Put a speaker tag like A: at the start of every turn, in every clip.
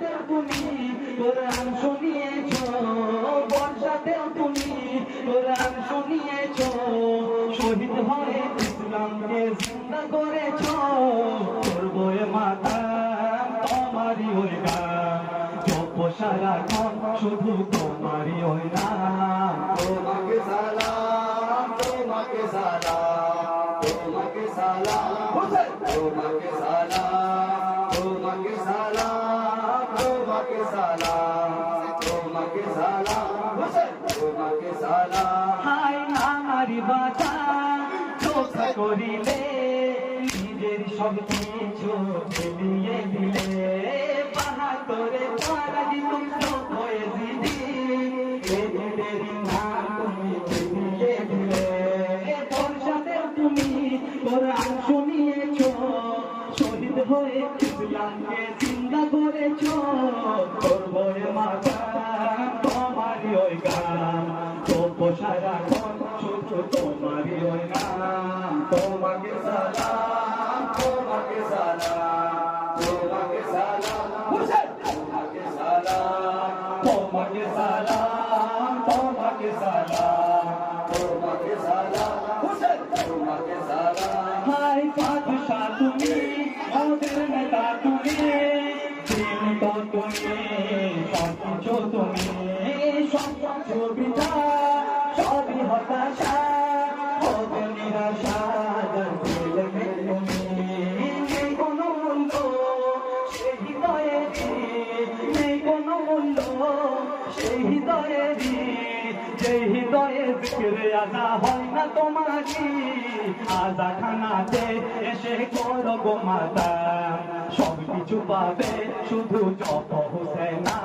A: বর্ষাতেও তুমি কোরআন শুনিয়েছো, বর্ষাতেও তুমি কোরআন শুনিয়েছো, শহীদ হয়ে ইসলামকে জিন্দা করেছো। করবো এ মাতাম তোমারই ওই গান, জপ সারাক্ষণ শুধু তোমারই ওই নাম।
B: তোমাকে সালাম, তোমাকে সালাম, তোমাকে সালাম, তোমাকে সালাম, তোমাকে সালাম, তোমাকে সালাম, তোমাকে সালাম, তোমাকে সালাম।
A: হাই নামারি বাঁচা ধোকা করিলে, নিজের সব কিছু ফেলিয়ে দিলে, বাহাদুরে পরাজিত হয়ে দিদি, এদের নাম তুমি ফেলিয়ে দিলে। বর্ষাতেও তুমি কোরআন শুনিয়েছো, শহীদ হয়ে ইসলামকে জিন্দা করেছো। করবো এ মাতা তোমারই ওই গান, তবু সারাক্ষণ শুধু তোমারই ওই নাম।
B: তোমাকে সালাম, তোমাকে সালাম, তোমাকে সালাম, তোমাকে সালাম,
A: তোমাকে সালাম, তোমাকে সালাম,
B: তোমাকে সালাম, তোমাকে সালাম।
A: হাই বাদশা তুমি, ওদের নেতা তুমি, দিন তো তুমি, সব কিছু তুমি, সব কিছু বিধা, সবই হতাশা, হবে নিরাশা, জানলে তুমি নেই কোনো মূল্য, সেই হৃদয়েরই নেই কোনো মূল্য, সেই হৃদয়েরই যে হৃদয়ে জিকিরে আজা হয় না তোমারই। আজা খানাতে এসে করো গো মাতা, সব কিছু পাবে শুধু জপ হোসেনা।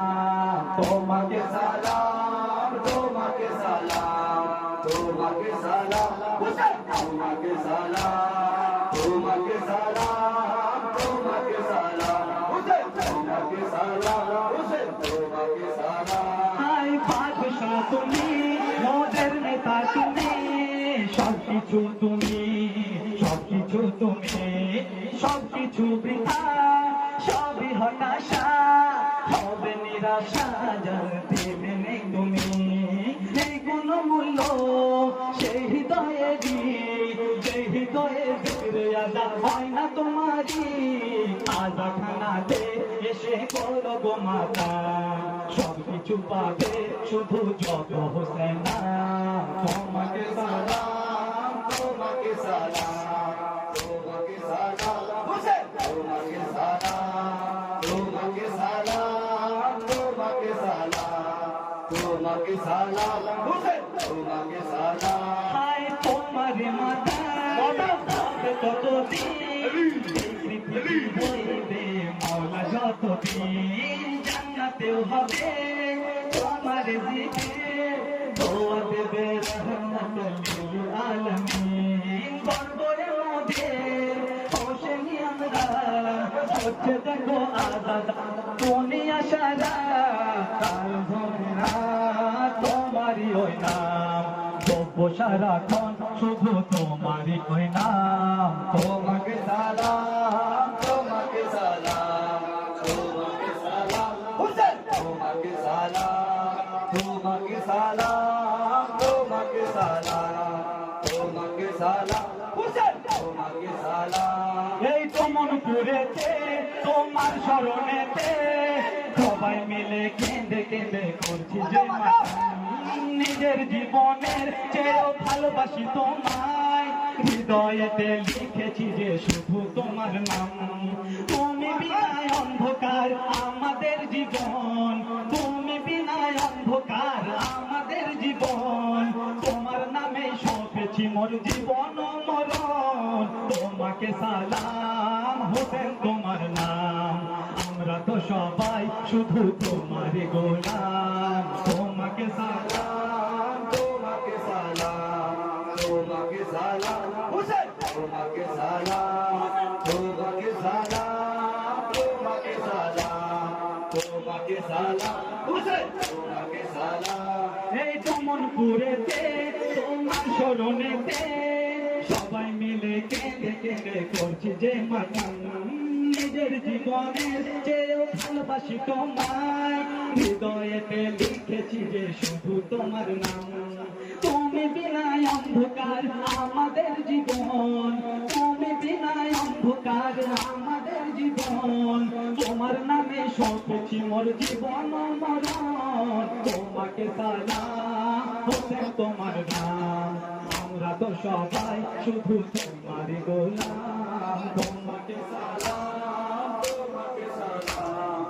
A: তোমাকে
B: সালাম, তোমাকে সালাম, তোমাকে সালাম, তোমাকে সালাম, তোমাকে সালাম, তোমাকে সালাম, তোমাকে সালাম, তোমাকে সালাম।
A: হাই বাদশা তুমি, মোদের নেতা তুমি, সব কিছু তুমি, সব কিছু তুমি, সব কিছু বৃথা, সবই হতাশা, হবে নিরাশা, জানতে নেই তুমি নেই কোনো মূল্য, সেই হৃদয়েরই যে হৃদয়ে জিকিরে আজা হয় না তোমারই। আজা খানাতে এসে করো গো মাতা, সব কিছু পাবে শুধু যত হোসেনা। তোমাকে সালাম,
B: তোমাকে সালাম, তোমাকে সালাম, তোমাকে সালাম, তোমাকে সালাম, তোমাকে সালাম, তোমাকে সালাম, তোমাকে সালাম।
A: হাই তোমার মাতা হবে ততদিন, পৃথিবী হইবে মাওলা যতদিন, জান্নাতেও হবে তোমার জিকির, দোয়া দেবে রহমতুল আলামিন। গর্বরে মোদের হোসেনি আমরা, হচ্ছে দেখো আজাদ দুনিয়া সারা, কাল ধরা তোমারই ওই নাম, তবু সারাক্ষণ শুধু তোমারই ওই নাম।
B: তোমাকে সালাম, তোমাকে সালাম, তোমাকে সালাম, তোমাকে সালাম, তোমাকে সালাম, তোমাকে সালাম, তোমাকে সালাম, তোমাকে সালাম।
A: এই তো মনপুরেতে তোমার স্মরণেতে, সবাই মিলে কেঁদে কেঁদে করছি যে মাতাম, নিজের জীবনের চেয়েও ভালোবাসি তোমায়, হৃদয়েতে লিখেছি যে শুধু তোমার নাম। তুমি বিনায় অন্ধকার আমাদের জীবন, তুমি বিনায় অন্ধকার আমাদের জীবন, তোমার নামে সপেছি মোর জীবন মরণ। তোমাকে সালাম হোসেন তোমার নাম, আমরা তো সবাই শুধু তোমার গোলাম। তোমাকে সালাম,
B: তোমাকে সালাম, তোমাকে সালাম, তোমাকে সালাম, তোমাকে সালাম, তোমাকে সালাম, তোমাকে সালাম, তোমাকে সালাম।
A: এই দমনপুরেতে তোমার স্মরণেতে, সবাই মিলে কেঁদে কেঁদে করছি যে মাতাম, নিজের জীবনের চেয়েও ভালোবাসি তোমায় হৃদয়েতে লিখেছি যে শুধু তোমার নাম তুমি বিনায় অন্ধকার আমাদের জীবন তুমি বিনায় অন্ধকার আমাদের জীবন তোমার নামে সপেছি মোর জীবন মরণ তোমাকে সালাম হোসেন তোমার নাম আমরা তো সবাই শুধু তোমার গোলাম তোমাকে সালাম
B: তোমাকে সালাম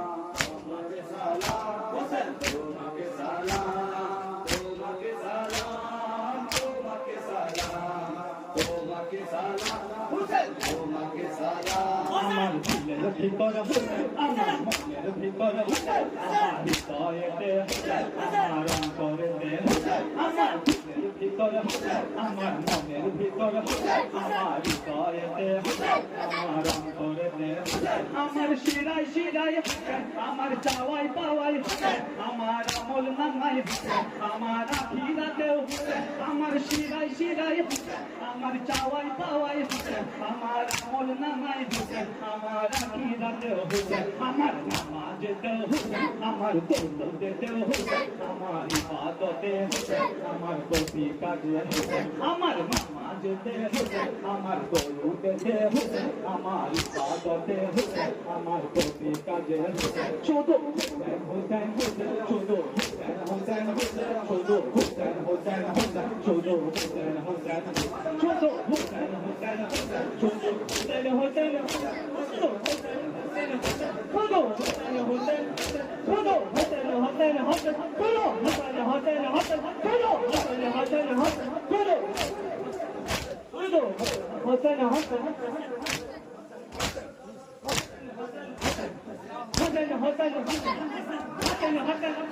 B: তোমাকে সালাম হোসেন তোমাকে সালাম তোমাকে সালাম তোমাকে সালাম তোমাকে সালাম হোসেন তোমাকে সালাম
A: আমার দিলের ভিতর হোসেন আমার মনের ভিতর হোসেন আমার হৃদয়েতে হোসেন আমার অন্তরেতে হোসেন আমার দিলের ভিতর হোসেন আমার মনের ভিতর হোসেন আমার হৃদয়েতে হোসেন আমার অন্তরেতে হোসেন আমার শিরায় শিরায় হোসেন আমার চাওয়াই পাওয়াই হোসেন আমার আমল নামাই হোসেন আমার আখিরাতেও হোসেন আমার শিরায় শিরায় হোসেন আমার চাওয়াই পাওয়াই হোসেন আমার আমল নামাই হোসেন আমার আখিরাতেও হোসেন আমার নামাজেতেও হোসেন আমার দৌলতেও হোসেন আমার ইবাদতে হোসেন আমার প্রতি কাজে হোসেন আমার নামাজেতে হোসেন আমার দৌলতেতে হোসেন আমার ইবাদতে হোসেন আমার প্রতি কাজে হোসেন শুধু হোসেন হোসেন হোসেন শুধু হোসেন হোসেন হোসেন শুধু হোসেন হোসেন হোসেন শুধু হোসেন হোসেন শুধু হোসেন হোসেন হোসেন শুধু হোসেন হোসেন শুধু হোসেন হোসেন শুধু হোসেন হোসেন শুধু হোসেন হোসেন হোসেন শুধু হোসেন হোসেন হোসেন শুধু হোসেন হোসেন হোসেন শুধু শুধু হোসেন হোসেন হোসেন হোসেন হোসেন হোসেন